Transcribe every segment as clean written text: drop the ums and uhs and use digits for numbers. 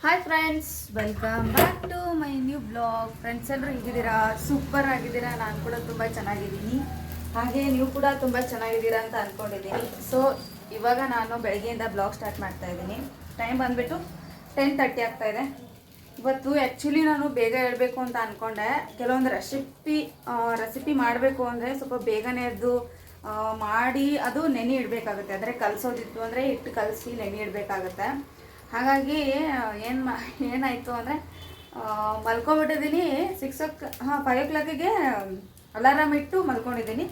Hi friends, welcome back to my new blog. Friends ಎಲ್ಲರೂ ಹೇಗಿದ್ದೀರಾ? Super ಆಗಿದ್ದೀರಾ? ನಾನು ಕೂಡ ತುಂಬ ಚೆನ್ನಾಗಿದ್ದೀನಿ. ಹಾಗೆ ನೀವು ಕೂಡ ತುಂಬ ಚೆನ್ನಾಗಿದ್ದೀರಾ ಅಂತ ಅಂದ್ಕೊಂಡಿದ್ದೀನಿ. ಸೊ ಇವಾಗ ನಾನು ಬೆಳಗ್ಗೆಯಿಂದ ಬ್ಲಾಗ್ ಸ್ಟಾರ್ಟ್ ಮಾಡ್ತಾ ಇದ್ದೀನಿ. ಟೈಮ್ ಬಂದುಬಿಟ್ಟು 10:30 ಆಗ್ತಾಯಿದೆ. ಇವತ್ತು ಆ್ಯಕ್ಚುಲಿ ನಾನು ಬೇಗ ಹೇಳಬೇಕು ಅಂತ ಅಂದ್ಕೊಂಡೆ. ಕೆಲವೊಂದು ರೆಸಿಪಿ ಮಾಡಬೇಕು ಅಂದರೆ ಸ್ವಲ್ಪ ಬೇಗನೆ ಎದ್ದು ಮಾಡಿ ಅದು ನೆನೆ ಇಡಬೇಕಾಗುತ್ತೆ. ಅಂದರೆ ಕಲಸೋದಿತ್ತು ಅಂದರೆ ಹಿಟ್ಟು ಕಲಸಿ ನೆನೆ ಇಡಬೇಕಾಗುತ್ತೆ. ಹಾಗಾಗಿ ಏನಾಯಿತು ಅಂದರೆ ಮಲ್ಕೊಬಿಟ್ಟಿದ್ದೀನಿ. 5 o'clock ಅಲಾರಾಮ್ ಇಟ್ಟು ಮಲ್ಕೊಂಡಿದ್ದೀನಿ.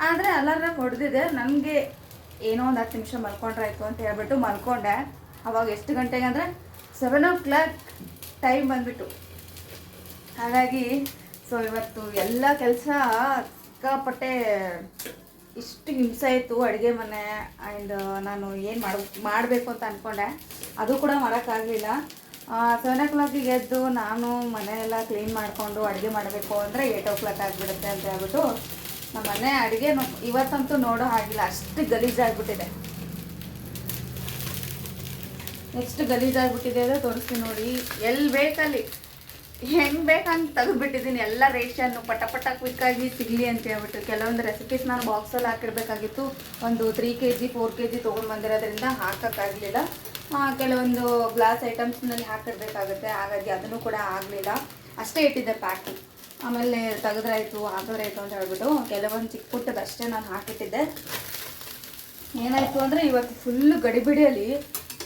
ಆದರೆ ಅಲಾರಾಮ್ ಹೊಡೆದಿದೆ. ನನಗೆ ಏನೋ ಒಂದು 10 ನಿಮಿಷ ಮಲ್ಕೊಂಡ್ರಾಯ್ತು ಅಂತ ಹೇಳ್ಬಿಟ್ಟು ಮಲ್ಕೊಂಡೆ. ಅವಾಗ ಎಷ್ಟು ಗಂಟೆಗೆ ಅಂದರೆ 7 o'clock ಟೈಮ್ ಬಂದುಬಿಟ್ಟು. ಹಾಗಾಗಿ ಇವತ್ತು ಎಲ್ಲ ಕೆಲಸ ಸಿಕ್ಕಾಪಟ್ಟೆ ಇಷ್ಟು ಹಿಂಸೆ ಆಯಿತು. ಅಡುಗೆ ಮನೆ ಆ್ಯಂಡ್ ನಾನು ಏನು ಮಾಡಬೇಕು ಅಂತ ಅಂದ್ಕೊಂಡೆ, ಅದು ಕೂಡ ಮಾಡೋಕ್ಕಾಗಲಿಲ್ಲ. 7 o'clock ಎದ್ದು ನಾನು ಮನೆಯೆಲ್ಲ ಕ್ಲೀನ್ ಮಾಡಿಕೊಂಡು ಅಡುಗೆ ಮಾಡಬೇಕು ಅಂದರೆ 8 o'clock ಆಗಿಬಿಡುತ್ತೆ ಅಂತ ಹೇಳ್ಬಿಟ್ಟು ನಮ್ಮ ಮನೆ ಅಡುಗೆ ಇವತ್ತಂತೂ ನೋಡೋ ಹಾಗಿಲ್ಲ, ಅಷ್ಟು ಗಲೀಜಾಗಿಬಿಟ್ಟಿದೆ. ಎಷ್ಟು ಗಲೀಜಾಗಿಬಿಟ್ಟಿದೆ ಅಂದರೆ ತೋರಿಸ್ತೀನಿ ನೋಡಿ. ಎಲ್ಲಿ ಬೇಕಲ್ಲಿ ಹೆಂಗೆ ಬೇಕಂತ ತೆಗೆದುಬಿಟ್ಟಿದ್ದೀನಿ. ಎಲ್ಲ ರೇಷನ್ನು ಪಟ ಕ್ವಿಕ್ಕಾಗಿ ಸಿಗಲಿ ಅಂತ ಹೇಳ್ಬಿಟ್ಟು. ಕೆಲವೊಂದು ರೆಸಿಪೀಸ್ ನಾನು ಬಾಕ್ಸಲ್ಲಿ ಹಾಕಿಡಬೇಕಾಗಿತ್ತು. ಒಂದು 3 kg 4 kg ತೊಗೊಂಡು ಬಂದಿರೋದ್ರಿಂದ ಹಾಕೋಕ್ಕಾಗಲಿಲ್ಲ. ಕೆಲವೊಂದು ಗ್ಲಾಸ್ ಐಟಮ್ಸ್ನಲ್ಲಿ ಹಾಕಿಡಬೇಕಾಗುತ್ತೆ. ಹಾಗಾಗಿ ಅದನ್ನು ಕೂಡ ಆಗಲಿಲ್ಲ. ಅಷ್ಟೇ ಇಟ್ಟಿದ್ದೆ ಪ್ಯಾಕು. ಆಮೇಲೆ ತೆಗೆದ್ರಾಯ್ತು ಹಾಕಿದ್ರಾಯ್ತು ಅಂತ ಹೇಳ್ಬಿಟ್ಟು ಕೆಲವೊಂದು ಚಿಕ್ಕ ಪುಟ್ಟದಷ್ಟೇ ನಾನು ಹಾಕಿಟ್ಟಿದ್ದೆ. ಏನಾಯಿತು ಅಂದರೆ ಇವತ್ತು ಫುಲ್ಲು ಗಡಿಬಿಡಿಯಲ್ಲಿ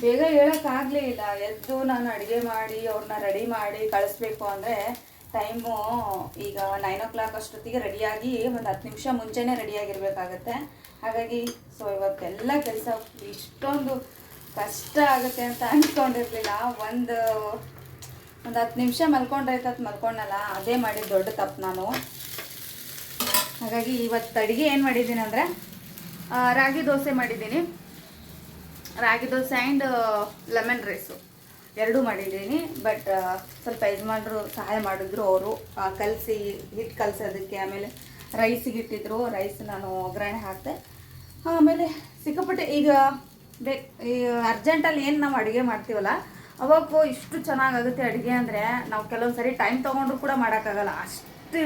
ಬೇಗ ಹೇಳೋಕ್ಕಾಗಲೇ ಇಲ್ಲ. ಎದ್ದು ನಾನು ಅಡುಗೆ ಮಾಡಿ ಅವ್ರನ್ನ ರೆಡಿ ಮಾಡಿ ಕಳಿಸ್ಬೇಕು ಅಂದರೆ ಟೈಮು ಈಗ 9 o'clock ಅಷ್ಟೊತ್ತಿಗೆ ರೆಡಿಯಾಗಿ ಒಂದು 10 ನಿಮಿಷ ಮುಂಚೆನೇ ರೆಡಿಯಾಗಿರಬೇಕಾಗತ್ತೆ. ಹಾಗಾಗಿ ಇವತ್ತೆಲ್ಲ ಕೆಲಸ ಇಷ್ಟೊಂದು ಕಷ್ಟ ಆಗುತ್ತೆ ಅಂತ ಅಂದ್ಕೊಂಡಿರಲಿಲ್ಲ. ಒಂದು 10 ನಿಮಿಷ ಮಲ್ಕೊಂಡ್ರಾಯ್ತು ಮಲ್ಕೊಂಡಲ್ಲ, ಅದೇ ಮಾಡಿದ ದೊಡ್ಡ ತಪ್ಪು ನಾನು. ಹಾಗಾಗಿ ಇವತ್ತು ಅಡುಗೆ ಏನು ಮಾಡಿದ್ದೀನಿ ಅಂದರೆ ರಾಗಿ ದೋಸೆ ಮಾಡಿದ್ದೀನಿ. ರಾಗಿ ದೋಸೆ ಆ್ಯಂಡ್ ಲೆಮನ್ ರೈಸು ಎರಡೂ ಮಾಡಿದ್ದೀನಿ. ಬಟ್ ಸ್ವಲ್ಪ ಯಜಮಾನರು ಸಹಾಯ ಮಾಡಿದ್ರು. ಅವರು ಕಲಸಿ ಹಿಟ್ಟು ಕಲಸೋದಕ್ಕೆ, ಆಮೇಲೆ ರೈಸಿಗೆ ಇಟ್ಟಿದ್ರು. ರೈಸ್ ನಾನು ಒಗ್ಗರಣೆ ಹಾಕಿದೆ. ಆಮೇಲೆ ಸಿಕ್ಕಾಪಟ್ಟೆ ಈಗ ಈ ಅರ್ಜೆಂಟಲ್ಲಿ ಏನು ನಾವು ಅಡುಗೆ ಮಾಡ್ತೀವಲ್ಲ, ಅವಾಗ ಇಷ್ಟು ಚೆನ್ನಾಗಾಗುತ್ತೆ ಅಡುಗೆ ಅಂದರೆ ನಾವು ಕೆಲವೊಂದು ಸರಿ ಟೈಮ್ ತೊಗೊಂಡ್ರು ಕೂಡ ಮಾಡೋಕ್ಕಾಗಲ್ಲ. ಅಷ್ಟು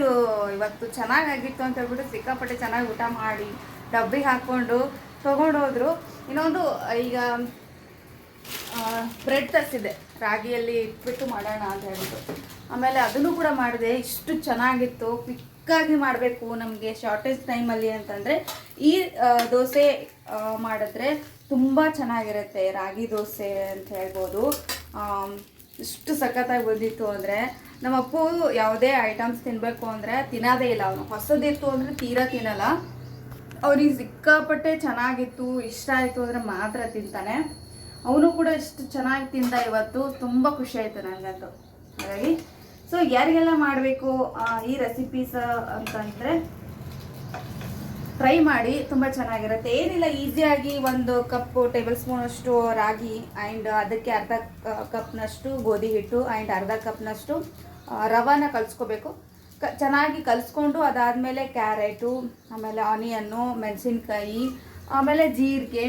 ಇವತ್ತು ಚೆನ್ನಾಗಾಗಿತ್ತು ಅಂತ ಹೇಳ್ಬಿಟ್ಟು ಸಿಕ್ಕಾಪಟ್ಟೆ ಚೆನ್ನಾಗಿ ಊಟ ಮಾಡಿ ಡಬ್ಬಿಗೆ ಹಾಕ್ಕೊಂಡು ತೊಗೊಂಡೋದ್ರು. ಇನ್ನೊಂದು ಈಗ ಬ್ರೆಡ್ ತರಿಸಿದ್ದೆ, ರಾಗಿಯಲ್ಲಿ ಇಟ್ಬಿಟ್ಟು ಮಾಡೋಣ ಅಂತ ಹೇಳ್ಬಿಟ್ಟು. ಆಮೇಲೆ ಅದನ್ನು ಕೂಡ ಮಾಡಿದೆ. ಇಷ್ಟು ಚೆನ್ನಾಗಿತ್ತು. ಕ್ವಿಕ್ಕಾಗಿ ಮಾಡಬೇಕು ನಮಗೆ ಶಾರ್ಟೇಜ್ ಟೈಮಲ್ಲಿ ಅಂತಂದರೆ ಈ ದೋಸೆ ಮಾಡಿದ್ರೆ ತುಂಬ ಚೆನ್ನಾಗಿರುತ್ತೆ. ರಾಗಿ ದೋಸೆ ಅಂತ ಹೇಳ್ಬೋದು. ಇಷ್ಟು ಸಖತ್ತಾಗಿ ಬಂದಿತ್ತು ಅಂದರೆ ನಮ್ಮ ಅಪ್ಪು ಯಾವುದೇ ಐಟಮ್ಸ್ ತಿನ್ನಬೇಕು ಅಂದರೆ ತಿನ್ನೋದೇ ಇಲ್ಲ. ಅವನು ಹೊಸದಿತ್ತು ಅಂದರೆ ತೀರಾ ತಿನ್ನಲ್ಲ. ಅವ್ರಿಗೆ ಸಿಕ್ಕಾಪಟ್ಟೆ ಚೆನ್ನಾಗಿತ್ತು, ಇಷ್ಟ ಆಯಿತು ಅಂದರೆ ಮಾತ್ರ ತಿಂತಾನೆ. ಅವನು ಕೂಡ ಇಷ್ಟು ಚೆನ್ನಾಗಿ ತಿಂದ ಇವತ್ತು. ತುಂಬ ಖುಷಿ ಆಯಿತು ನನಗಂತೂ. ಹಾಗಾಗಿ ಯಾರಿಗೆಲ್ಲ ಮಾಡಬೇಕು ಈ ರೆಸಿಪೀಸ್ ಅಂತಂದರೆ ಟ್ರೈ ಮಾಡಿ, ತುಂಬ ಚೆನ್ನಾಗಿರುತ್ತೆ. ಏನಿಲ್ಲ, ಈಸಿಯಾಗಿ 1 ಕಪ್ ಟೇಬಲ್ ಸ್ಪೂನಷ್ಟು ರಾಗಿ ಆ್ಯಂಡ್ ಅದಕ್ಕೆ ಅರ್ಧ ಕಪ್ನಷ್ಟು ಗೋಧಿ ಹಿಟ್ಟು ಆ್ಯಂಡ್ ಅರ್ಧ ಕಪ್ನಷ್ಟು ರವಾನ ಕಲಿಸ್ಕೋಬೇಕು. ಚೆನ್ನಾಗಿ ಕಲಿಸ್ಕೊಂಡು ಅದಾದಮೇಲೆ ಕ್ಯಾರೆಟು, ಆಮೇಲೆ ಆನಿಯನ್ನು, ಮೆಣಸಿನ್ಕಾಯಿ, ಆಮೇಲೆ ಜೀರಿಗೆ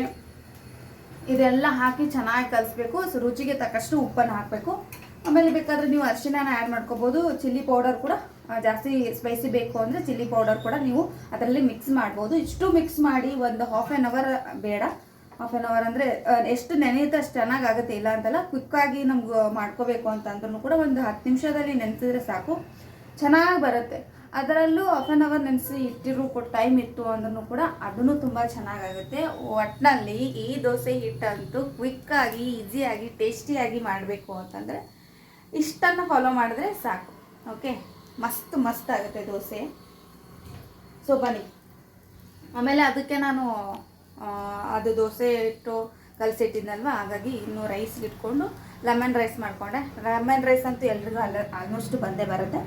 ಇದೆಲ್ಲ ಹಾಕಿ ಚೆನ್ನಾಗಿ ಕಲಿಸ್ಬೇಕು. ರುಚಿಗೆ ತಕ್ಕಷ್ಟು ಉಪ್ಪನ್ನು ಹಾಕಬೇಕು. ಆಮೇಲೆ ಬೇಕಾದರೆ ನೀವು ಅರಿಶಿಣನ ಆ್ಯಡ್ ಮಾಡ್ಕೋಬೋದು. ಚಿಲ್ಲಿ ಪೌಡರ್ ಕೂಡ ಜಾಸ್ತಿ ಸ್ಪೈಸಿ ಬೇಕು ಅಂದರೆ ಚಿಲ್ಲಿ ಪೌಡರ್ ಕೂಡ ನೀವು ಅದರಲ್ಲಿ ಮಿಕ್ಸ್ ಮಾಡ್ಬೋದು. ಇಷ್ಟು ಮಿಕ್ಸ್ ಮಾಡಿ ಒಂದು ಹಾಫ್ ಆನ್ ಅವರ್, ಬೇಡ ಹಾಫ್ ಆನ್ ಅವರ್ ಅಂದರೆ ಎಷ್ಟು ನೆನೆಯುತ್ತೆ ಅಷ್ಟು ಚೆನ್ನಾಗಾಗುತ್ತೆ. ಇಲ್ಲ ಅಂತಲ್ಲ, ಕ್ವಿಕ್ಕಾಗಿ ನಮ್ಗೆ ಮಾಡ್ಕೋಬೇಕು ಅಂತಂದ್ರೂ ಕೂಡ ಒಂದು 10 ನಿಮಿಷದಲ್ಲಿ ನೆನೆಸಿದ್ರೆ ಸಾಕು, ಚೆನ್ನಾಗಿ ಬರುತ್ತೆ. ಅದರಲ್ಲೂ ಹಾಫ್ ಆನ್ ಅವರ್ ನೆನೆಸಿ ಇಟ್ಟಿರೋ ಟೈಮ್ ಇತ್ತು ಅಂದ್ರೂ ಕೂಡ ಅದನ್ನು ತುಂಬ ಚೆನ್ನಾಗಾಗುತ್ತೆ. ಒಟ್ಟಿನಲ್ಲಿ ಈ ದೋಸೆ ಹಿಟ್ಟಂತೂ ಕ್ವಿಕ್ಕಾಗಿ, ಈಸಿಯಾಗಿ, ಟೇಸ್ಟಿಯಾಗಿ ಮಾಡಬೇಕು ಅಂತಂದರೆ ಇಷ್ಟನ್ನು ಫಾಲೋ ಮಾಡಿದ್ರೆ ಸಾಕು. ಓಕೆ, ಮಸ್ತ್ ಆಗುತ್ತೆ ದೋಸೆ. ಬನ್ನಿ. ಆಮೇಲೆ ಅದಕ್ಕೆ ನಾನು ಅದು ದೋಸೆ ಇಟ್ಟು ಕಲಸಿಟ್ಟಿದ್ನಲ್ವ, ಹಾಗಾಗಿ ಇನ್ನು ರೈಸ್ಗೆ ಇಟ್ಕೊಂಡು ಲೆಮನ್ ರೈಸ್ ಮಾಡಿಕೊಂಡೆ. ಲೆಮನ್ ರೈಸ್ ಅಂತೂ ಎಲ್ರಿಗೂ ಆಲ್ಮೋಸ್ಟ್ ಬಂದೇ ಬರುತ್ತೆ.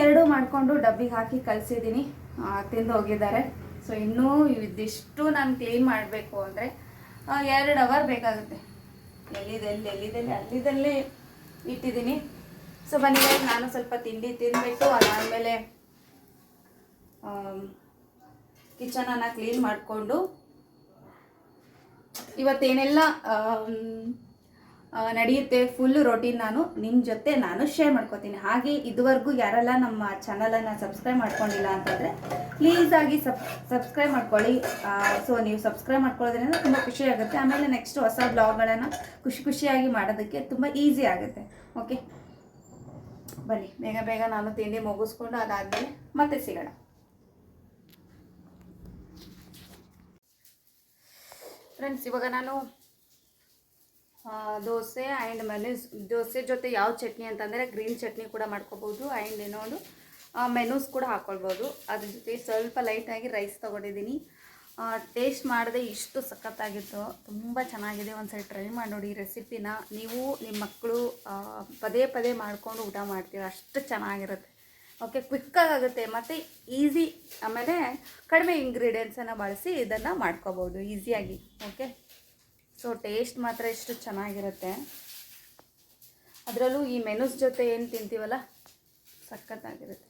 ಎರಡೂ ಮಾಡಿಕೊಂಡು ಡಬ್ಬಿಗೆ ಹಾಕಿ ಕಲಿಸಿದ್ದೀನಿ. ತಿಂದು ಹೋಗಿದ್ದಾರೆ. ಇನ್ನೂ ಇದಿಷ್ಟು ನಾನು ಕ್ಲೀನ್ ಮಾಡಬೇಕು ಅಂದರೆ 2 ಅವರ್ ಬೇಕಾಗುತ್ತೆ. ಅಲ್ಲಿದಲ್ಲೇ ಇಟ್ಟಿದ್ದೀನಿ. ಬನ್ನಿ, ನಾನು ಸ್ವಲ್ಪ ತಿಂಡಿ ತಿಂದ್ಬಿಟ್ಟು ಅದಾದಮೇಲೆ ಕಿಚನನ್ನು ಕ್ಲೀನ್ ಮಾಡಿಕೊಂಡು ಇವತ್ತೇನೆಲ್ಲ ನಡೆಯುತ್ತೆ. ಫುಲ್ ರೊಟೀನ್ ನಿಮ್ಮ ಜೊತೆ ನಾನು ಶೇರ್ ಮಾಡ್ಕೊತೀನಿ. ಹಾಗೆ ಇದುವರೆಗೂ ಯಾರೆಲ್ಲ ನಮ್ಮ ಚಾನಲನ್ನು ಸಬ್ಸ್ಕ್ರೈಬ್ ಮಾಡ್ಕೊಂಡಿಲ್ಲ ಅಂತಂದರೆ ಪ್ಲೀಸಾಗಿ ಸಬ್ಸ್ಕ್ರೈಬ್ ಮಾಡ್ಕೊಳ್ಳಿ. ಸೊ ನೀವು ಸಬ್ಸ್ಕ್ರೈಬ್ ಮಾಡ್ಕೊಳ್ಳೋದ್ರಿಂದ ತುಂಬ ಖುಷಿ ಆಗುತ್ತೆ. ಆಮೇಲೆ ನೆಕ್ಸ್ಟ್ ಹೊಸ ಬ್ಲಾಗ್ಗಳನ್ನು ಖುಷಿಯಾಗಿ ಮಾಡೋದಕ್ಕೆ ತುಂಬ ಈಸಿ ಆಗುತ್ತೆ. ಓಕೆ, ಬನ್ನಿ ಬೇಗ ಬೇಗ ನಾನು ತಿಂಡಿ ಮುಗಿಸ್ಕೊಂಡು ಅದಾದಮೇಲೆ ಮತ್ತೆ ಸಿಗೋಣ. ಫ್ರೆಂಡ್ಸ್, ಇವಾಗ ನಾನು ದೋಸೆ ಆ್ಯಂಡ್ ಮೆನೂಸ್, ದೋಸೆ ಜೊತೆ ಯಾವ ಚಟ್ನಿ ಅಂತಂದರೆ ಗ್ರೀನ್ ಚಟ್ನಿ ಕೂಡ ಮಾಡ್ಕೋಬೋದು. ಆ್ಯಂಡ್ ಇನ್ನೊಂದು ಮೆನೂಸ್ ಕೂಡ ಹಾಕ್ಕೊಳ್ಬೋದು. ಅದ್ರ ಜೊತೆ ಸ್ವಲ್ಪ ಲೈಟಾಗಿ ರೈಸ್ ತೊಗೊಂಡಿದ್ದೀನಿ. ಟೇಸ್ಟ್ ಮಾಡಿದೆ ಇಷ್ಟು ಸಖತ್ತಾಗಿತ್ತು, ತುಂಬ ಚೆನ್ನಾಗಿದೆ. ಒಂದ್ಸರಿ ಟ್ರೈ ಮಾಡಿ ನೋಡಿ ರೆಸಿಪಿನ. ನೀವು ನಿಮ್ಮ ಮಕ್ಕಳು ಪದೇ ಪದೇ ಮಾಡಿಕೊಂಡು ಊಟ ಮಾಡ್ತೀರ, ಅಷ್ಟು ಚೆನ್ನಾಗಿರುತ್ತೆ. ಓಕೆ, ಕ್ವಿಕ್ಕಾಗುತ್ತೆ ಮತ್ತು ಈಸಿ. ಆಮೇಲೆ ಕಡಿಮೆ ಇಂಗ್ರೀಡಿಯೆಂಟ್ಸನ್ನು ಬಳಸಿ ಇದನ್ನು ಮಾಡ್ಕೋಬೋದು ಈಸಿಯಾಗಿ. ಓಕೆ, ಸೊ ಟೇಸ್ಟ್ ಮಾತ್ರ ಎಷ್ಟು ಚೆನ್ನಾಗಿರುತ್ತೆ. ಅದರಲ್ಲೂ ಈ ಮೆನೂಸ್ ಜೊತೆ ಏನು ತಿಂತೀವಲ್ಲ, ಸಖತ್ತಾಗಿರುತ್ತೆ.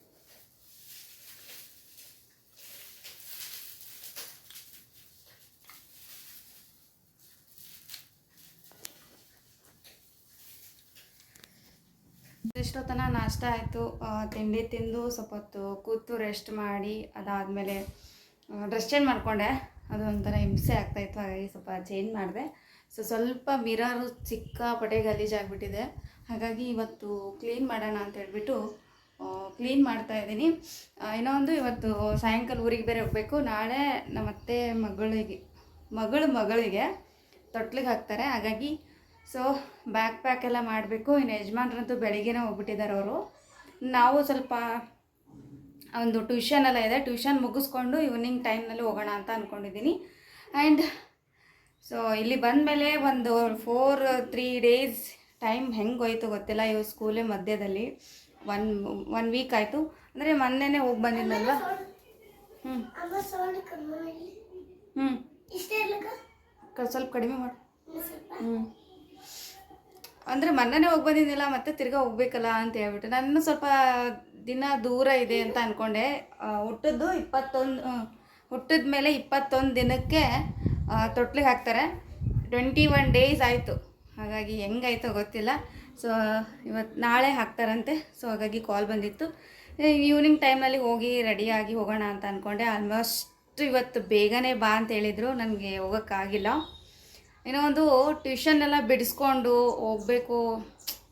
ಇಷ್ಟೊತ್ತನ ನಾಷ್ಟ ಆಯಿತು. ತಿಂಡಿ ತಿಂದು ಸ್ವಲ್ಪ ಹೊತ್ತು ಕೂತು ರೆಸ್ಟ್ ಮಾಡಿ ಅದಾದಮೇಲೆ ಡ್ರೆಸ್ ಚೇಂಜ್ ಮಾಡಿಕೊಂಡೆ. ಅದು ಒಂಥರ ಹಿಂಸೆ ಆಗ್ತಾಯಿತ್ತು, ಹಾಗಾಗಿ ಸ್ವಲ್ಪ ಚೇಂಜ್ ಮಾಡಿದೆ. ಸೊ ಸ್ವಲ್ಪ ಮಿರರು ಸಿಕ್ಕಾಪಟ್ಟೆ ಗಲೀಜಾಗಿಬಿಟ್ಟಿದೆ. ಹಾಗಾಗಿ ಇವತ್ತು ಕ್ಲೀನ್ ಮಾಡೋಣ ಅಂತ ಹೇಳ್ಬಿಟ್ಟು ಕ್ಲೀನ್ ಮಾಡ್ತಾಯಿದ್ದೀನಿ. ಇನ್ನೊಂದು ಇವತ್ತು ಸಾಯಂಕಾಲ ಊರಿಗೆ ಬೇರೆ ಹೋಗಬೇಕು. ನಾಳೆ ನಮ್ಮತ್ತೆ ಮಗಳಿಗೆ ತೊಟ್ಲಿಗೆ ಹಾಕ್ತಾರೆ. ಹಾಗಾಗಿ ಸೊ ಬ್ಯಾಗ್ ಪ್ಯಾಕ್ ಎಲ್ಲ ಮಾಡಬೇಕು. ಇನ್ನು ಯಜಮಾನ್ರಂತೂ ಬೆಳಿಗ್ಗೆನೇ ಹೋಗ್ಬಿಟ್ಟಿದ್ದಾರೆ ಅವರು. ನಾವು ಸ್ವಲ್ಪ ಒಂದು ಟ್ಯೂಷನ್ ಎಲ್ಲ ಇದೆ, ಟ್ಯೂಷನ್ ಮುಗಿಸ್ಕೊಂಡು ಈವ್ನಿಂಗ್ ಟೈಮ್ನಲ್ಲಿ ಹೋಗೋಣ ಅಂತ ಅಂದ್ಕೊಂಡಿದ್ದೀನಿ. ಆ್ಯಂಡ್ ಸೊ ಇಲ್ಲಿ ಬಂದಮೇಲೆ ಒಂದು 3 ಡೇಸ್ ಟೈಮ್ ಹೆಂಗೆ ಹೋಯ್ತು ಗೊತ್ತಿಲ್ಲ. ಇವು ಸ್ಕೂಲೇ ಮಧ್ಯದಲ್ಲಿ ಒನ್ ವೀಕ್ ಆಯಿತು. ಅಂದರೆ ಮೊನ್ನೆನೇ ಹೋಗಿ ಬಂದಿದ್ದಲ್ವ. ಸ್ವಲ್ಪ ಕಡಿಮೆ ಮಾಡಿ. ಅಂದರೆ ಮೊನ್ನೆನೇ ಹೋಗಿ ಬಂದಿದ್ದಿಲ್ಲ, ಮತ್ತೆ ತಿರ್ಗಾ ಹೋಗ್ಬೇಕಲ್ಲ ಅಂತ ಹೇಳ್ಬಿಟ್ಟು ನಾನು ಸ್ವಲ್ಪ ದಿನ ದೂರ ಇದೆ ಅಂತ ಅಂದ್ಕೊಂಡೆ. ಹುಟ್ಟಿದ ಮೇಲೆ 21 ದಿನಕ್ಕೆ ತೊಟ್ಲಿಗೆ ಹಾಕ್ತಾರೆ. 21 ಡೇಸ್ ಆಯಿತು. ಹಾಗಾಗಿ ಹೆಂಗಾಯ್ತೋ ಗೊತ್ತಿಲ್ಲ. ಸೊ ನಾಳೆ ಹಾಕ್ತಾರಂತೆ. ಸೊ ಹಾಗಾಗಿ ಕಾಲ್ ಬಂದಿತ್ತು. ಈವ್ನಿಂಗ್ ಟೈಮ್ನಲ್ಲಿ ಹೋಗಿ ರೆಡಿಯಾಗಿ ಹೋಗೋಣ ಅಂತ ಅಂದ್ಕೊಂಡೆ. ಆಲ್ಮೋಸ್ಟ್ ಇವತ್ತು ಬೇಗನೆ ಬಾ ಅಂತ ಹೇಳಿದರು, ನನಗೆ ಹೋಗೋಕ್ಕಾಗಿಲ್ಲ. ಏನೋ ಒಂದು ಟ್ಯೂಷನ್ ಎಲ್ಲ ಬಿಡಿಸ್ಕೊಂಡು ಹೋಗಬೇಕು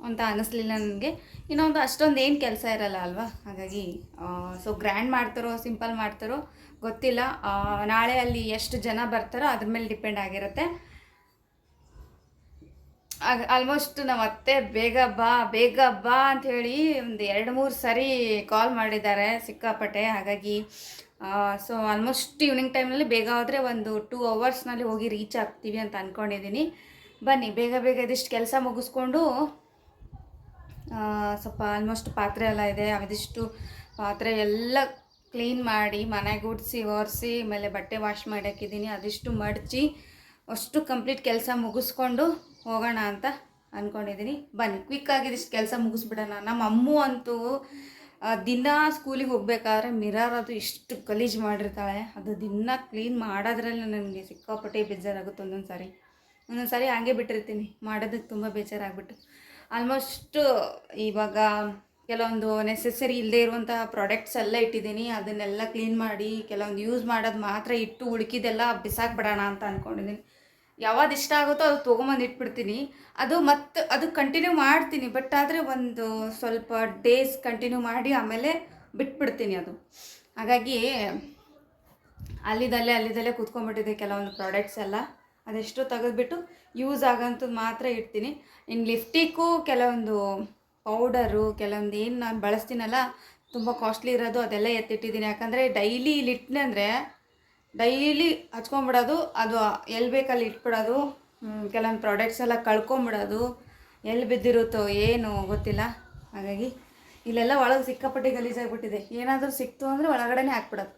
ಅಂತ ಅನ್ನಿಸ್ಲಿಲ್ಲ ನನಗೆ. ಇನ್ನೊಂದು ಅಷ್ಟೊಂದು ಏನು ಕೆಲಸ ಇರಲ್ಲ ಅಲ್ವಾ. ಹಾಗಾಗಿ ಸೊ ಗ್ರ್ಯಾಂಡ್ ಮಾಡ್ತಾರೋ ಸಿಂಪಲ್ ಮಾಡ್ತಾರೋ ಗೊತ್ತಿಲ್ಲ. ನಾಳೆ ಅಲ್ಲಿ ಎಷ್ಟು ಜನ ಬರ್ತಾರೋ ಅದ್ರ ಮೇಲೆ ಡಿಪೆಂಡ್ ಆಗಿರುತ್ತೆ. ಆಲ್ಮೋಸ್ಟ್ ನಮ್ಮ ಅತ್ತೆ ಬೇಗ ಬಾ ಅಂಥೇಳಿ ಒಂದು 2-3 ಸರಿ ಕಾಲ್ ಮಾಡಿದ್ದಾರೆ ಸಿಕ್ಕಾಪಟ್ಟೆ. ಹಾಗಾಗಿ ಸೊ ಆಲ್ಮೋಸ್ಟ್ ಈವ್ನಿಂಗ್ ಟೈಮ್ನಲ್ಲಿ ಬೇಗ ಹೋದರೆ ಒಂದು 2 ಅವರ್ಸ್ನಲ್ಲಿ ಹೋಗಿ ರೀಚ್ ಆಗ್ತೀವಿ ಅಂತ ಅಂದ್ಕೊಂಡಿದ್ದೀನಿ. ಬನ್ನಿ ಬೇಗ ಇದಿಷ್ಟು ಕೆಲಸ ಮುಗಿಸ್ಕೊಂಡು ಸ್ವಲ್ಪ ಆಲ್ಮೋಸ್ಟ್ ಪಾತ್ರೆ ಎಲ್ಲ ಇದೆ, ಅದಿಷ್ಟು ಪಾತ್ರೆ ಎಲ್ಲ ಕ್ಲೀನ್ ಮಾಡಿ ಮನೆಗೆ ಗುಡಿಸಿ ಒರೆಸಿ ಆಮೇಲೆ ಬಟ್ಟೆ ವಾಶ್ ಮಾಡಿ ಹಾಕಿದ್ದೀನಿ. ಅದಿಷ್ಟು ಮಡಚಿ ಅಷ್ಟು ಕಂಪ್ಲೀಟ್ ಕೆಲಸ ಮುಗಿಸ್ಕೊಂಡು ಹೋಗೋಣ ಅಂತ ಅಂದ್ಕೊಂಡಿದ್ದೀನಿ. ಬನ್ನಿ ಕ್ವಿಕ್ಕಾಗಿ ಇದಿಷ್ಟು ಕೆಲಸ ಮುಗಿಸ್ಬಿಡೋಣ. ನಮ್ಮ ಅಮ್ಮು ಅಂತೂ ದಿನ ಸ್ಕೂಲಿಗೆ ಹೋಗ್ಬೇಕಾದ್ರೆ ಮಿರರ್ ಅದು ಇಷ್ಟು ಗಲೀಜು ಮಾಡಿರ್ತಾಳೆ. ಅದು ದಿನ ಕ್ಲೀನ್ ಮಾಡೋದ್ರಲ್ಲಿ ನನಗೆ ಸಿಕ್ಕಾಪಟ್ಟೆ ಬೇಜಾರಾಗುತ್ತೆ. ಒಂದೊಂದು ಸಾರಿ ಹಾಗೆ ಬಿಟ್ಟಿರ್ತೀನಿ, ಮಾಡೋದಕ್ಕೆ ತುಂಬ ಬೇಜಾರಾಗ್ಬಿಟ್ಟು. ಆಲ್ಮೋಸ್ಟ್ ಇವಾಗ ಕೆಲವೊಂದು ನೆಸೆಸರಿ ಇಲ್ಲದೆ ಇರುವಂಥ ಪ್ರಾಡಕ್ಟ್ಸ್ ಎಲ್ಲ ಇಟ್ಟಿದ್ದೀನಿ. ಅದನ್ನೆಲ್ಲ ಕ್ಲೀನ್ ಮಾಡಿ ಕೆಲವೊಂದು ಯೂಸ್ ಮಾಡೋದು ಮಾತ್ರ ಇಟ್ಟು ಉಳ್ಕಿದೆಲ್ಲ ಬಿಸಾಕ್ಬಿಡೋಣ ಅಂತ ಅಂದ್ಕೊಂಡಿದ್ದೀನಿ. ಯಾವ್ದು ಇಷ್ಟ ಆಗುತ್ತೋ ಅದು ತೊಗೊಂಬಂದು ಇಟ್ಬಿಡ್ತೀನಿ. ಅದು ಕಂಟಿನ್ಯೂ ಮಾಡ್ತೀನಿ. ಬಟ್ ಆದರೆ ಒಂದು ಸ್ವಲ್ಪ ಡೇಸ್ ಕಂಟಿನ್ಯೂ ಮಾಡಿ ಆಮೇಲೆ ಬಿಟ್ಬಿಡ್ತೀನಿ ಅದು. ಹಾಗಾಗಿ ಅಲ್ಲಿದಲ್ಲೇ ಕೂತ್ಕೊಂಡ್ಬಿಟ್ಟಿದೆ ಕೆಲವೊಂದು ಪ್ರಾಡಕ್ಟ್ಸ್ ಎಲ್ಲ. ಅದೆಷ್ಟು ತೆಗೆದುಬಿಟ್ಟು ಯೂಸ್ ಆಗೋಂಥದ್ದು ಮಾತ್ರ ಇಡ್ತೀನಿ. ಇನ್ನು ಲಿಫ್ಟಿಗೂ ಕೆಲವೊಂದು ಪೌಡರು ಕೆಲವೊಂದು ಏನು ನಾನು ಬಳಸ್ತೀನಲ್ಲ ತುಂಬ ಕಾಸ್ಟ್ಲಿ ಇರೋದು ಅದೆಲ್ಲ ಎತ್ತಿಟ್ಟಿದ್ದೀನಿ. ಯಾಕಂದರೆ ಡೈಲಿ ಇಲ್ಲಿಟ್ಟನೆ ಅಂದರೆ ಡೈಲಿ ಹಚ್ಕೊಂಬಿಡೋದು, ಅದು ಎಲ್ಲಿ ಬೇಕಲ್ಲಿ ಇಟ್ಬಿಡೋದು. ಕೆಲವೊಂದು ಪ್ರಾಡಕ್ಟ್ಸ್ ಎಲ್ಲ ಕಳ್ಕೊಂಬಿಡೋದು, ಎಲ್ಲಿ ಬಿದ್ದಿರುತ್ತೋ ಏನು ಗೊತ್ತಿಲ್ಲ. ಹಾಗಾಗಿ ಇಲ್ಲೆಲ್ಲ ಒಳಗೆ ಸಿಕ್ಕಾಪಟ್ಟೆ ಗಲೀಜಾಗಿಬಿಟ್ಟಿದೆ. ಏನಾದರೂ ಸಿಕ್ತು ಅಂದರೆ ಒಳಗಡೆನೇ ಹಾಕ್ಬಿಡೋದು.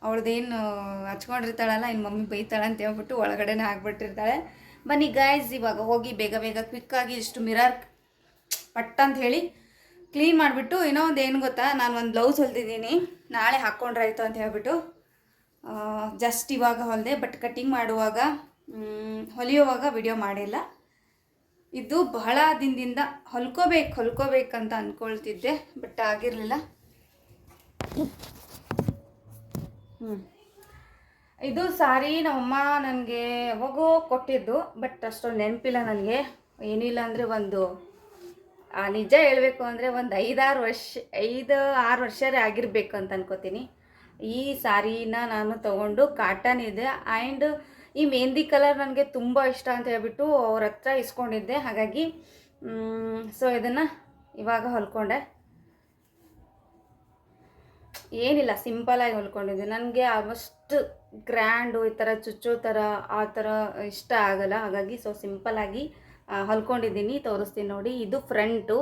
ಅವಳದೇನು ಹಚ್ಕೊಂಡಿರ್ತಾಳಲ್ಲ ಇನ್ನು ಮಮ್ಮಿ ಬೈತಾಳೆ ಅಂತ ಹೇಳ್ಬಿಟ್ಟು ಒಳಗಡೆನೇ ಹಾಕ್ಬಿಟ್ಟಿರ್ತಾಳೆ. ಬನ್ನಿ ಗಾಯ್ಸ್, ಇವಾಗ ಹೋಗಿ ಬೇಗ ಕ್ವಿಕ್ಕಾಗಿ ಇಷ್ಟು ಮಿರರ್ ಪಟ್ಟ ಅಂತ ಹೇಳಿ ಕ್ಲೀನ್ ಮಾಡಿಬಿಟ್ಟು. ಇನ್ನೂ ಒಂದು ಏನು ಗೊತ್ತಾ, ನಾನು ಒಂದು ಬ್ಲೌಸ್ ಹೊಲ್ದಿದ್ದೀನಿ, ನಾಳೆ ಹಾಕ್ಕೊಂಡ್ರಾಯ್ತು ಅಂತ ಹೇಳ್ಬಿಟ್ಟು ಜಸ್ಟ್ ಇವಾಗ ಹೊಲಿದೆ. ಬಟ್ ಕಟ್ಟಿಂಗ್ ಮಾಡುವಾಗ ಹೊಲಿಯುವಾಗ ವಿಡಿಯೋ ಮಾಡಿಲ್ಲ. ಇದು ಬಹಳ ದಿನದಿಂದ ಹೊಲ್ಕೋಬೇಕಂತ ಅಂದ್ಕೊಳ್ತಿದ್ದೆ, ಬಟ್ ಆಗಿರಲಿಲ್ಲ. ಇದು ಸಾರಿ ನಮ್ಮಮ್ಮ ನನಗೆ ಯಾವಾಗೋ ಕೊಟ್ಟಿದ್ದು, ಬಟ್ ಅಷ್ಟೊಂದು ನೆನಪಿಲ್ಲ ನನಗೆ. ಏನಿಲ್ಲ ಅಂದರೆ ನಿಜ ಹೇಳಬೇಕು ಅಂದರೆ ಒಂದು 5-6 ವರ್ಷರೇ ಆಗಿರಬೇಕು ಅಂತ ಅನ್ಕೋತೀನಿ. ಈ ಸಾರಿನ ನಾನು ತೊಗೊಂಡು ಕಾಟನ್ ಇದೆ ಆ್ಯಂಡ್ ಈ ಮೆಹಂದಿ ಕಲರ್ ನನಗೆ ತುಂಬ ಇಷ್ಟ ಅಂತ ಹೇಳ್ಬಿಟ್ಟು ಅವ್ರ ಹತ್ರ ಇಸ್ಕೊಂಡಿದ್ದೆ. ಹಾಗಾಗಿ ಸೊ ಇದನ್ನು ಇವಾಗ ಹೊಲ್ಕೊಂಡೆ. ಏನಿಲ್ಲ, ಸಿಂಪಲಾಗಿ ಹೊಲ್ಕೊಂಡಿದ್ದೆ. ನನಗೆ ಆಲ್ಮೋಸ್ಟ್ ಗ್ರ್ಯಾಂಡು ಈ ಥರ ಚುಚ್ಚೋ ಥರ ಆ ಥರ ಇಷ್ಟ ಆಗಲ್ಲ. ಹಾಗಾಗಿ ಸೊ ಸಿಂಪಲಾಗಿ ಹೊಲ್ಕೊಂಡಿದ್ದೀನಿ. ತೋರಿಸ್ತೀನಿ ನೋಡಿ. ಇದು ಫ್ರಂಟು.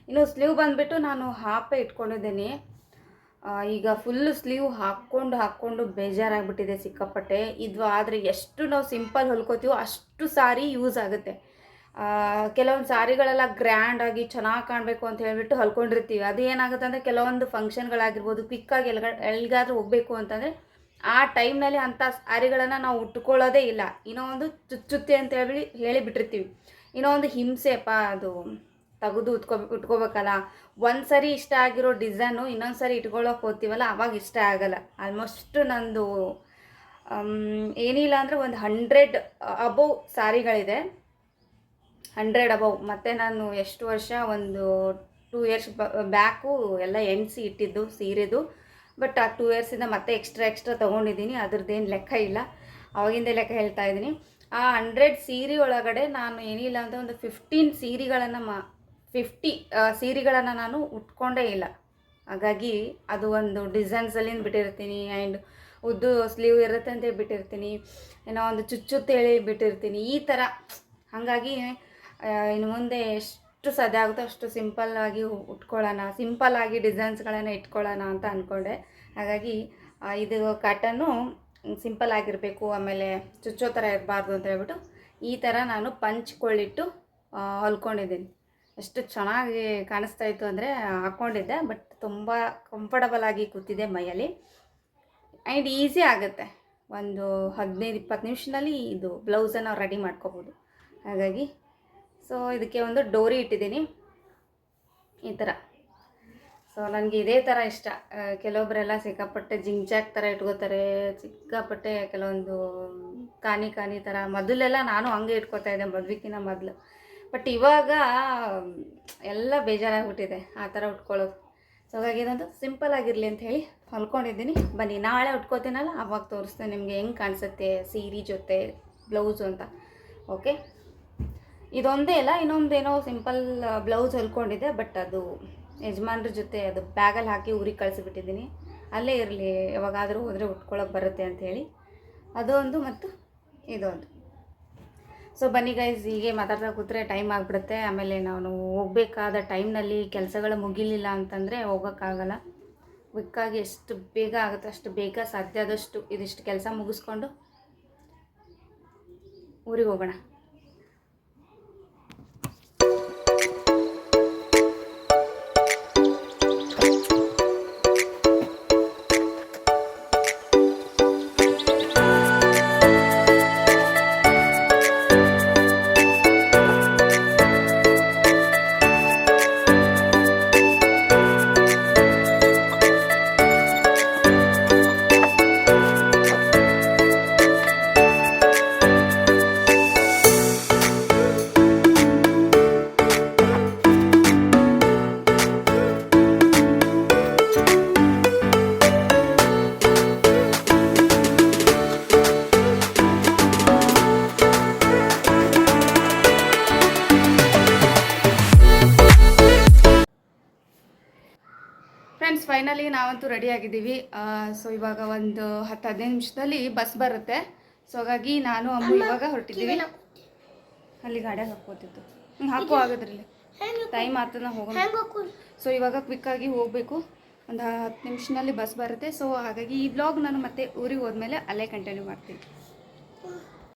ಇನ್ನು ಸ್ಲೀವ್ ಬಂದುಬಿಟ್ಟು ನಾನು ಹಾಫೇ ಇಟ್ಕೊಂಡಿದ್ದೀನಿ. ಈಗ ಫುಲ್ಲು ಸ್ಲೀವ್ ಹಾಕ್ಕೊಂಡು ಬೇಜಾರಾಗಿಬಿಟ್ಟಿದೆ ಸಿಕ್ಕಾಪಟ್ಟೆ. ಇದು ಆದರೆ ಎಷ್ಟು ನಾವು ಸಿಂಪಲ್ ಹೊಲ್ಕೋತೀವೋ ಅಷ್ಟು ಸಾರಿ ಯೂಸ್ ಆಗುತ್ತೆ. ಕೆಲವೊಂದು ಸಾರಿಗಳೆಲ್ಲ ಗ್ರ್ಯಾಂಡಾಗಿ ಚೆನ್ನಾಗಿ ಕಾಣಬೇಕು ಅಂತ ಹೇಳ್ಬಿಟ್ಟು ಹೊಲ್ಕೊಂಡಿರ್ತೀವಿ. ಅದು ಏನಾಗುತ್ತೆ ಅಂದರೆ ಕೆಲವೊಂದು ಫಂಕ್ಷನ್ಗಳಾಗಿರ್ಬೋದು, ಕ್ವಿಕ್ಕಾಗಿ ಎಲ್ಲಿಗಾದ್ರೂ ಹೋಗಬೇಕು ಅಂತಂದರೆ ಆ ಟೈಮ್ನಲ್ಲಿ ಅಂಥ ಸಾರಿಗಳನ್ನು ನಾವು ಉಟ್ಕೊಳ್ಳೋದೇ ಇಲ್ಲ. ಇನ್ನೂ ಒಂದು ಚುಚ್ಚುತ್ತೆ ಅಂತ ಹೇಳಿಬಿಟ್ಟಿರ್ತೀವಿ. ಇನ್ನೂ ಒಂದು ಹಿಂಸೆಪ್ಪ, ಅದು ತೆಗೆದು ಉಟ್ಕೋಬೇಕಲ್ಲ. ಒಂದು ಸರಿ ಇಷ್ಟ ಆಗಿರೋ ಡಿಸೈನು ಇನ್ನೊಂದು ಸರಿ ಇಟ್ಕೊಳ್ಳೋಕೆ ಹೋಗ್ತೀವಲ್ಲ, ಆವಾಗ ಇಷ್ಟ ಆಗಲ್ಲ. ಆಲ್ಮೋಸ್ಟ್ ನಂದು ಏನಿಲ್ಲ ಅಂದರೆ ಒಂದು 100 ಅಬೌವ್ ಸಾರಿಗಳಿದೆ. 100 ಅಬೌವ್. ಮತ್ತು ನಾನು ಎಷ್ಟು ವರ್ಷ, ಒಂದು 2 ಇಯರ್ಸ್ ಬ್ಯಾಕು ಎಲ್ಲ ಎಣಿಸಿ ಇಟ್ಟಿದ್ದು ಸೀರೆದು. ಬಟ್ ಆ 2 ಇಯರ್ಸಿಂದ ಮತ್ತೆ ಎಕ್ಸ್ಟ್ರಾ ತೊಗೊಂಡಿದ್ದೀನಿ. ಅದ್ರದ್ದೇನು ಲೆಕ್ಕ ಇಲ್ಲ, ಅವಾಗಿಂದ ಲೆಕ್ಕ ಹೇಳ್ತಾ ಇದ್ದೀನಿ. ಆ 100 ಸೀರೆ ಒಳಗಡೆ ನಾನು ಏನಿಲ್ಲ ಅಂತ ಒಂದು 50 ಸೀರೆಗಳನ್ನು ನಾನು ಉಟ್ಕೊಂಡೇ ಇಲ್ಲ. ಹಾಗಾಗಿ ಅದು ಒಂದು ಡಿಸೈನ್ಸಲ್ಲಿಂದ ಬಿಟ್ಟಿರ್ತೀನಿ, ಆ್ಯಂಡ್ ಉದ್ದು ಸ್ಲೀವ್ ಇರುತ್ತೆ ಅಂತ ಬಿಟ್ಟಿರ್ತೀನಿ, ಏನೋ ಒಂದು ಚುಚ್ಚುತ್ತೆ ಹೇಳಿ ಬಿಟ್ಟಿರ್ತೀನಿ ಈ ಥರ. ಹಾಗಾಗಿ ಇನ್ನು ಮುಂದೆ ಎಷ್ಟು ಸಾಧ್ಯ ಆಗುತ್ತೋ ಅಷ್ಟು ಸಿಂಪಲ್ಲಾಗಿ ಉಟ್ಕೊಳ್ಳೋಣ, ಸಿಂಪಲ್ಲಾಗಿ ಡಿಸೈನ್ಸ್ಗಳನ್ನು ಇಟ್ಕೊಳ್ಳೋಣ ಅಂತ ಅಂದ್ಕೊಂಡೆ. ಹಾಗಾಗಿ ಇದು ಕಾಟನ್ನು ಸಿಂಪಲ್ ಆಗಿರಬೇಕು, ಆಮೇಲೆ ಚುಚ್ಚೋ ಥರ ಇರಬಾರ್ದು ಅಂತ ಹೇಳ್ಬಿಟ್ಟು ಈ ಥರ ನಾನು ಪಂಚ್ಕೊಳ್ಳಿಟ್ಟು ಹೊಲ್ಕೊಂಡಿದ್ದೀನಿ. ಎಷ್ಟು ಚೆನ್ನಾಗಿ ಕಾಣಿಸ್ತಾ ಇತ್ತು ಅಂದರೆ ಹಾಕ್ಕೊಂಡಿದ್ದೆ. ಬಟ್ ತುಂಬ ಕಂಫರ್ಟಬಲ್ ಆಗಿ ಕೂತಿದೆ ಮೈಯಲ್ಲಿ, ಆ್ಯಂಡ್ ಈಸಿ ಆಗುತ್ತೆ. ಒಂದು 15-20 ನಿಮಿಷದಲ್ಲಿ ಇದು ಬ್ಲೌಸನ್ನು ರೆಡಿ ಮಾಡ್ಕೋಬೋದು. ಹಾಗಾಗಿ ಸೊ ಇದಕ್ಕೆ ಒಂದು ಡೋರಿ ಇಟ್ಟಿದ್ದೀನಿ ಈ ಥರ. ಸೊ ನನಗೆ ಇದೇ ಥರ ಇಷ್ಟ. ಕೆಲವೊಬ್ಬರೆಲ್ಲ ಸಿಕ್ಕಾಪಟ್ಟೆ ಜಿಂಗ್ಜಾಕ್ ಥರ ಇಟ್ಕೋತಾರೆ, ಸಿಕ್ಕಾಪಟ್ಟೆ ಕೆಲವೊಂದು ಕಾನಿ ಥರ. ಮೊದಲೆಲ್ಲ ನಾನು ಹಂಗೆ ಇಟ್ಕೋತಾ ಇದ್ದೆ ಮದುವೆಗಿಂತ ಮೊದಲು. ಬಟ್ ಇವಾಗ ಎಲ್ಲ ಬೇಜಾರಾಗ್ಬಿಟ್ಟಿದೆ ಆ ಥರ ಉಟ್ಕೊಳ್ಳೋದು. ಸೊ ಹಾಗಾಗಿ ಇದೊಂದು ಸಿಂಪಲ್ ಆಗಿರಲಿ ಅಂತ ಹೇಳಿ ಹೊಲ್ಕೊಂಡಿದ್ದೀನಿ. ಬನ್ನಿ ನಾಳೆ ಉಟ್ಕೋತೀನಲ್ಲ ಆವಾಗ ತೋರಿಸ್ತೇನೆ ನಿಮಗೆ ಹೆಂಗೆ ಕಾಣಿಸುತ್ತೆ ಸೀರೆ ಜೊತೆ ಬ್ಲೌಸು ಅಂತ. ಓಕೆ, ಇದೊಂದೇ ಇಲ್ಲ, ಇನ್ನೊಂದೇನೋ ಸಿಂಪಲ್ ಬ್ಲೌಸ್ ಹೊಲ್ಕೊಂಡಿದ್ದೆ. ಬಟ್ ಅದು ಯಜಮಾನ್ರ ಜೊತೆ ಅದು ಬ್ಯಾಗಲ್ಲಿ ಹಾಕಿ ಊರಿಗೆ ಕಳಿಸಿಬಿಟ್ಟಿದ್ದೀನಿ. ಅಲ್ಲೇ ಇರಲಿ, ಯಾವಾಗಾದರೂ ಹೋದರೆ ಉಟ್ಕೊಳ್ಳೋಕೆ ಬರುತ್ತೆ ಅಂಥೇಳಿ ಅದೊಂದು, ಮತ್ತು ಇದೊಂದು. ಸೊ ಬನ್ನಿ ಗೈಸ್, ಹೀಗೆ ಮಾತಾಡ್ತಾ ಕೂತ್ರೆ ಟೈಮ್ ಆಗಿಬಿಡುತ್ತೆ. ಆಮೇಲೆ ನಾನು ಹೋಗಬೇಕಾದ ಟೈಮ್ನಲ್ಲಿ ಕೆಲಸಗಳು ಮುಗಿಲಿಲ್ಲ ಅಂತಂದರೆ ಹೋಗೋಕ್ಕಾಗಲ್ಲ. ಕ್ವಿಕ್ಕಾಗಿ ಎಷ್ಟು ಬೇಗ ಆಗುತ್ತೆ ಅಷ್ಟು ಬೇಗ ಸಾಧ್ಯ ಆದಷ್ಟು ಇದಿಷ್ಟು ಕೆಲಸ ಮುಗಿಸ್ಕೊಂಡು ಊರಿಗೆ ಹೋಗೋಣ. ಫ್ರೆಂಡ್ಸ್, ಫೈನಲಿ ನಾವಂತೂ ರೆಡಿ ಆಗಿದ್ದೀವಿ. ಸೊ ಇವಾಗ ಒಂದು 10-15 ನಿಮಿಷದಲ್ಲಿ ಬಸ್ ಬರುತ್ತೆ. ಸೊ ಹಾಗಾಗಿ ನಾನು ಅಮ್ಮ ಇವಾಗ ಹೊರಟಿದ್ದೀವಿ. ಅಲ್ಲಿ ಗಾಡಿಯಾಗ ಹಾಕೋತಿತ್ತು, ಹಾಕೋ ಆಗೋದ್ರಲ್ಲಿ ಟೈಮ್ ಆಗ್ತದೆ ಹೋಗೋಣ. ಸೊ ಇವಾಗ ಕ್ವಿಕ್ಕಾಗಿ ಹೋಗಬೇಕು. ಒಂದು 10 ನಿಮಿಷದಲ್ಲಿ ಬಸ್ ಬರುತ್ತೆ. ಸೊ ಹಾಗಾಗಿ ಈ ಬ್ಲಾಗ್ ನಾನು ಮತ್ತೆ ಊರಿಗೆ ಹೋದ್ಮೇಲೆ ಅಲ್ಲೇ ಕಂಟಿನ್ಯೂ ಮಾಡ್ತೀನಿ.